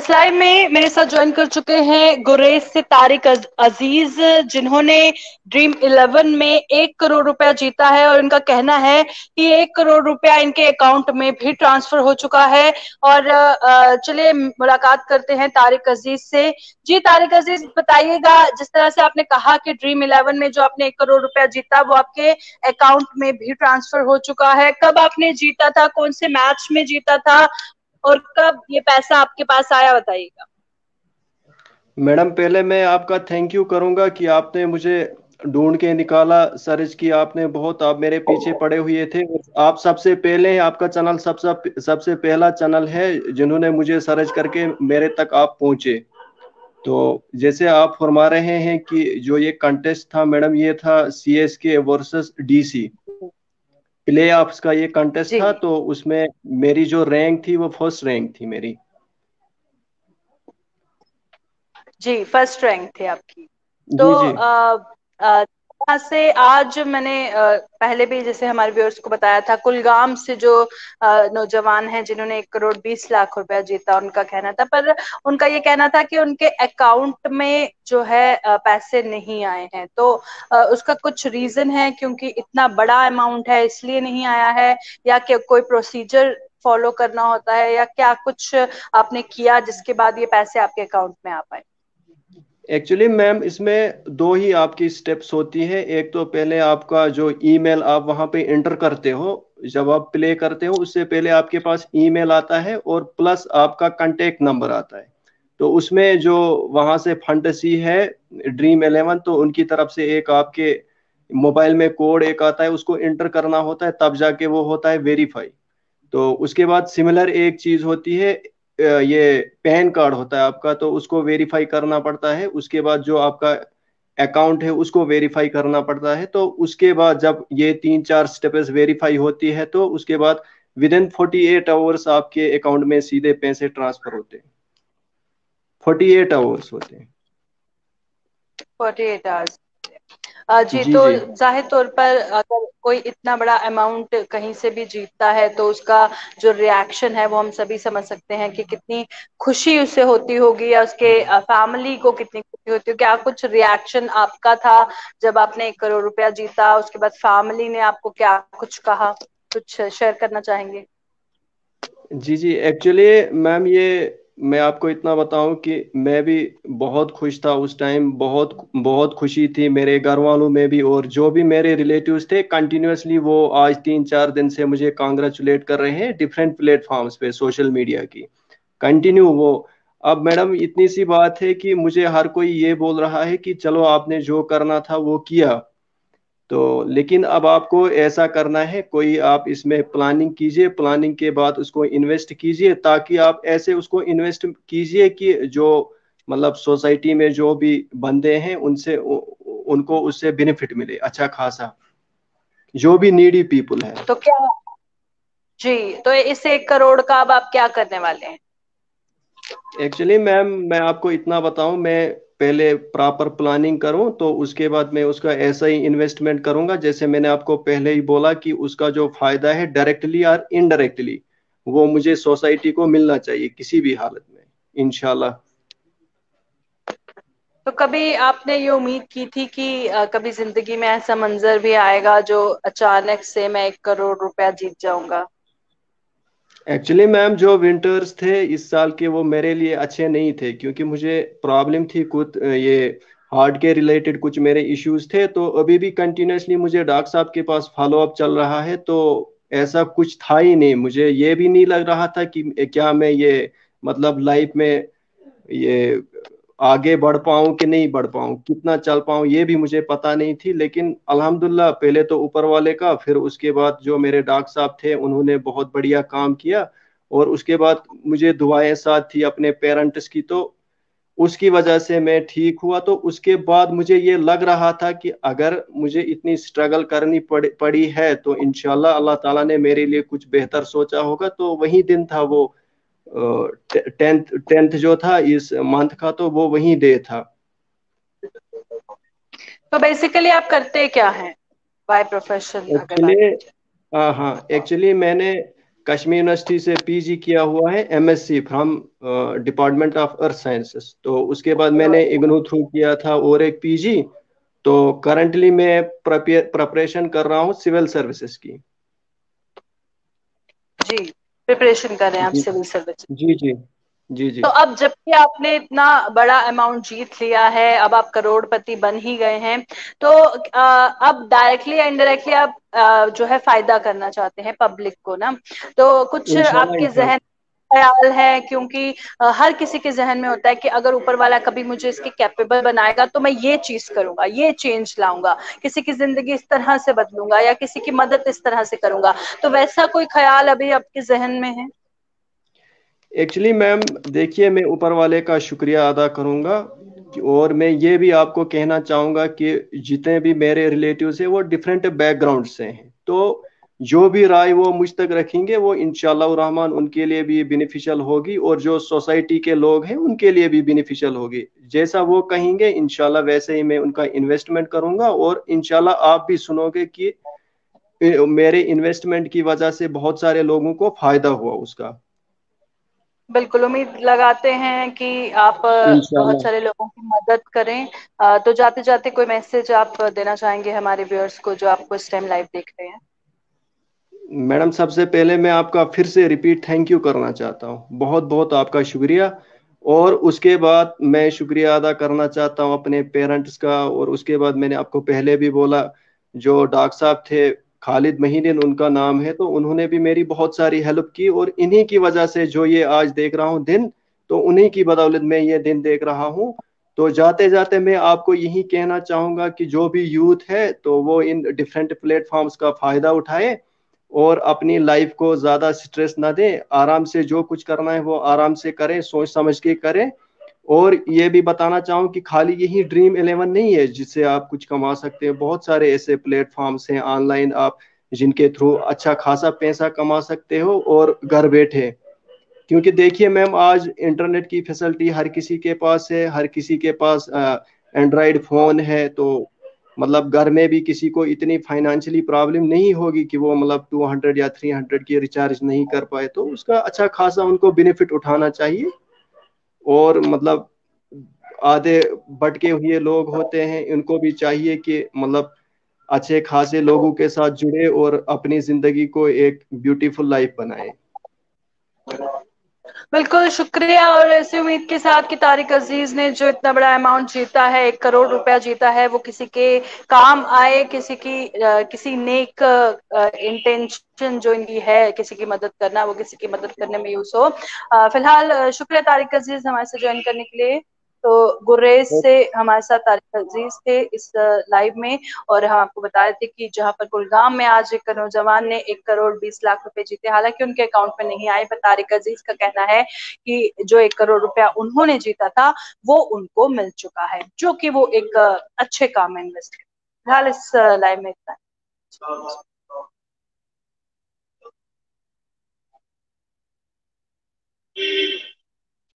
इस लाइव में मेरे साथ ज्वाइन कर चुके हैं गुरेज से तारिक अजीज, जिन्होंने ड्रीम 11 में 1 करोड़ रुपया जीता है और इनका कहना है कि 1 करोड़ रुपया इनके अकाउंट में भी ट्रांसफर हो चुका है। और चलिए मुलाकात करते हैं तारिक अजीज से। जी तारिक अजीज, बताइएगा, जिस तरह से आपने कहा कि ड्रीम 11 में जो आपने 1 करोड़ रुपया जीता वो आपके अकाउंट में भी ट्रांसफर हो चुका है, कब आपने जीता था, कौन से मैच में जीता था और कब ये पैसा आपके पास आया, बताइएगा। मैडम, पहले मैं आपका थैंक यू करूंगा कि आपने मुझे ढूंढ के निकाला, सर्च किया आपने बहुत, आप मेरे पीछे पड़े हुए थे। आप सबसे पहले, आपका चैनल सबसे सबसे पहला चैनल है जिन्होंने मुझे सर्च करके मेरे तक आप पहुंचे। तो जैसे आप फरमा रहे हैं कि जो ये कंटेस्ट था मैडम, ये था CSK versus DC play offs का ये कंटेस्ट जी था। तो उसमें मेरी जो रैंक थी वो फर्स्ट रैंक थी मेरी। जी, फर्स्ट रैंक थे आपकी। तो जी जी यहाँ से आज मैंने पहले भी जैसे हमारे व्यूअर्स को बताया था, कुलगाम से जो नौजवान हैं जिन्होंने 1 करोड़ 20 लाख रुपया जीता, उनका कहना था, पर उनका ये कहना था कि उनके अकाउंट में जो है पैसे नहीं आए हैं। तो उसका कुछ रीजन है, क्योंकि इतना बड़ा अमाउंट है इसलिए नहीं आया है, या कि कोई प्रोसीजर फॉलो करना होता है, या क्या कुछ आपने किया जिसके बाद ये पैसे आपके अकाउंट में आ पाए? एक्चुअली मैम, इसमें दो ही आपकी स्टेप्स होती है। एक तो पहले आपका जो ईमेल आप वहां पे इंटर करते हो, जब आप प्ले करते हो उससे पहले आपके पास ईमेल आता है और प्लस आपका कांटेक्ट नंबर आता है। तो उसमें जो वहां से फंटसी है ड्रीम 11, तो उनकी तरफ से एक आपके मोबाइल में कोड एक आता है, उसको इंटर करना होता है, तब जाके वो होता है वेरीफाई। तो उसके बाद सिमिलर एक चीज होती है, ये पैन कार्ड होता है आपका, तो उसको वेरीफाई करना पड़ता है। उसके बाद जो आपका अकाउंट है उसको वेरीफाई करना पड़ता है। तो उसके बाद जब ये 3-4 स्टेप्स वेरीफाई होती है तो उसके बाद विद इन 48 आवर्स आपके अकाउंट में सीधे पैसे ट्रांसफर होते हैं। 48 आवर्स होते हैं। 48 आवर्स। जी, जी तो जी जाहिर तौर पर अगर कोई इतना बड़ा अमाउंट कहीं से भी जीतता है तो उसका जो रिएक्शन है वो हम सभी समझ सकते हैं कि कितनी खुशी उसे होती होगी, या उसके फैमिली को कितनी खुशी होती होगी। क्या कुछ रिएक्शन आपका था जब आपने 1 करोड़ रुपया जीता? उसके बाद फैमिली ने आपको क्या कुछ कहा, कुछ शेयर करना चाहेंगे? जी जी एक्चुअली मैम, ये मैं आपको इतना बताऊं कि मैं भी बहुत खुश था उस टाइम। बहुत बहुत खुशी थी मेरे घर वालों में भी, और जो भी मेरे रिलेटिव्स थे कंटिन्यूअसली वो आज 3-4 दिन से मुझे कांग्रेचुलेट कर रहे हैं डिफरेंट प्लेटफॉर्म्स पे सोशल मीडिया की कंटिन्यू वो। अब मैडम इतनी सी बात है कि मुझे हर कोई ये बोल रहा है कि चलो आपने जो करना था वो किया, तो लेकिन अब आपको ऐसा करना है, कोई आप इसमें प्लानिंग कीजिए, प्लानिंग के बाद उसको इन्वेस्ट कीजिए, ताकि आप ऐसे उसको इन्वेस्ट कीजिए कि जो मतलब सोसाइटी में जो भी बंदे हैं उनसे उनको उससे बेनिफिट मिले अच्छा खासा, जो भी नीडी पीपल है। तो क्या, जी, तो इस 1 करोड़ का अब आप क्या करने वाले हैं? एक्चुअली मैम, मैं आपको इतना बताऊं, मैं पहले प्रॉपर प्लानिंग करूं तो उसके बाद मैं उसका ऐसा ही इन्वेस्टमेंट करूंगा जैसे मैंने आपको पहले ही बोला कि उसका जो फायदा है डायरेक्टली और इनडायरेक्टली वो मुझे सोसाइटी को मिलना चाहिए किसी भी हालत में, इंशाल्लाह। तो कभी आपने ये उम्मीद की थी कि कभी जिंदगी में ऐसा मंजर भी आएगा जो अचानक से मैं 1 करोड़ रुपया जीत जाऊंगा? एक्चुअली मैम, जो विंटर्स थे इस साल के वो मेरे लिए अच्छे नहीं थे, क्योंकि मुझे प्रॉब्लम थी कुछ, ये हार्ट के रिलेटेड कुछ मेरे इश्यूज थे। तो अभी भी कंटिन्यूअसली मुझे डॉक्टर साहब के पास फॉलो अप चल रहा है। तो ऐसा कुछ था ही नहीं, मुझे ये भी नहीं लग रहा था कि क्या मैं ये मतलब लाइफ में ये आगे बढ़ पाऊं कि नहीं बढ़ पाऊं, कितना चल पाऊं, ये भी मुझे पता नहीं थी। लेकिन अल्हम्दुलिल्लाह पहले तो ऊपर वाले का, फिर उसके बाद जो मेरे डॉक्टर साहब थे उन्होंने बहुत बढ़िया काम किया, और उसके बाद मुझे दुआएं साथ थी अपने पेरेंट्स की, तो उसकी वजह से मैं ठीक हुआ। तो उसके बाद मुझे ये लग रहा था कि अगर मुझे इतनी स्ट्रगल करनी पड़ी है तो इंशाल्लाह अल्लाह ताला ने मेरे लिए कुछ बेहतर सोचा होगा। तो वही दिन था वो, टेंथ टेंथ जो था इस मंथ का, तो वो वही डे था। तो बेसिकली आप करते क्या हैं बाय प्रोफेशन, अगर एक्चुअली बात की जाए? हाँ हाँ, एक्चुअली मैंने कश्मीर यूनिवर्सिटी से पीजी किया हुआ है, MSc from department of earth sciences. तो उसके बाद मैंने इग्नू थ्रू किया था और एक पीजी। तो करंटली मैं प्रिपरेशन कर रहा हूँ सिविल सर्विसेज की। जी, प्रिपरेशन कर रहे हैं आप जी सिविल सर्विस। जी जी जी जी। तो अब जबकि आपने इतना बड़ा अमाउंट जीत लिया है, अब आप करोड़पति बन ही गए हैं, तो अब डायरेक्टली या इनडायरेक्टली आप जो है फायदा करना चाहते हैं पब्लिक को ना, तो कुछ इंशाल्लाह आपके इंशाल्लाह। जहन ख्याल है? क्योंकि हर किसी के जहन में होता है कि अगर ऊपर वाला कभी मुझे इसके कैपेबल बनाएगा तो मैं ये चीज करूंगा, ये चेंज लाऊंगा, किसी की जिंदगी इस तरह से बदलूंगा या किसी की मदद इस तरह से करूंगा, तो वैसा कोई ख्याल अभी आपके जहन में है? एक्चुअली मैम देखिए, मैं ऊपर वाले का शुक्रिया अदा करूंगा और मैं ये भी आपको कहना चाहूंगा कि जितने भी मेरे रिलेटिव्स हैं वो डिफरेंट बैकग्राउंड से हैं। तो जो भी राय वो मुझ तक रखेंगे वो इंशाल्लाह रहमान उनके लिए भी बेनिफिशियल होगी और जो सोसाइटी के लोग हैं उनके लिए भी बेनिफिशियल होगी। जैसा वो कहेंगे इंशाल्लाह वैसे ही मैं उनका इन्वेस्टमेंट करूंगा और इंशाल्लाह आप भी सुनोगे कि मेरे इन्वेस्टमेंट की वजह से बहुत सारे लोगों को फायदा हुआ उसका। बिल्कुल, उम्मीद लगाते हैं कि आप बहुत इंशाल्लाह। सारे लोगों की मदद करें। तो जाते जाते कोई मैसेज आप देना चाहेंगे हमारे व्यूअर्स को जो आपको इस टाइम लाइव देख रहे हैं? मैडम सबसे पहले मैं आपका फिर से रिपीट थैंक यू करना चाहता हूँ, बहुत बहुत आपका शुक्रिया। और उसके बाद मैं शुक्रिया अदा करना चाहता हूँ अपने पेरेंट्स का। और उसके बाद मैंने आपको पहले भी बोला, जो डॉक्टर साहब थे खालिद महीदिन उनका नाम है, तो उन्होंने भी मेरी बहुत सारी हेल्प की और इन्हीं की वजह से जो ये आज देख रहा हूँ दिन, तो उन्हीं की बदौलत मैं ये दिन देख रहा हूँ। तो जाते जाते मैं आपको यही कहना चाहूंगा कि जो भी यूथ है तो वो इन डिफरेंट प्लेटफॉर्म्स का फायदा उठाए और अपनी लाइफ को ज्यादा स्ट्रेस ना दें, आराम से जो कुछ करना है वो आराम से करें, सोच समझ के करें। और ये भी बताना चाहूँ कि खाली यही ड्रीम 11 नहीं है जिससे आप कुछ कमा सकते हैं, बहुत सारे ऐसे प्लेटफॉर्म्स हैं ऑनलाइन आप जिनके थ्रू अच्छा खासा पैसा कमा सकते हो और घर बैठे। क्योंकि देखिए मैम आज इंटरनेट की फैसिलिटी हर किसी के पास है, हर किसी के पास एंड्रॉयड फोन है। तो मतलब घर में भी किसी को इतनी फाइनेंशियली प्रॉब्लम नहीं होगी कि वो मतलब 200 या 300 की रिचार्ज नहीं कर पाए, तो उसका अच्छा खासा उनको बेनिफिट उठाना चाहिए। और मतलब आधे भटके हुए लोग होते हैं, इनको भी चाहिए कि मतलब अच्छे खासे लोगों के साथ जुड़े और अपनी जिंदगी को एक ब्यूटीफुल लाइफ बनाए। बिल्कुल शुक्रिया। और ऐसी उम्मीद के साथ कि तारिक अजीज ने जो इतना बड़ा अमाउंट जीता है, 1 करोड़ रुपया जीता है, वो किसी के काम आए, किसी की किसी नेक इंटेंशन जो इनकी है किसी की मदद करना, वो किसी की मदद करने में यूज हो। फिलहाल शुक्रिया तारिक अजीज हमारे साथ ज्वाइन करने के लिए। तो गुरेज से हमारे साथ तारिक अजीज थे इस लाइव में। और हम आपको बता रहे थे कि जहां पर कुलगाम में आज एक नौजवान ने 1 करोड़ 20 लाख रुपए जीते, हालांकि उनके अकाउंट में नहीं आए, पर तारिक अजीज का कहना है कि जो 1 करोड़ रुपया उन्होंने जीता था वो उनको मिल चुका है, जो कि वो एक अच्छे काम में इन्वेस्ट कर। फिलहाल इस लाइव में इतना है।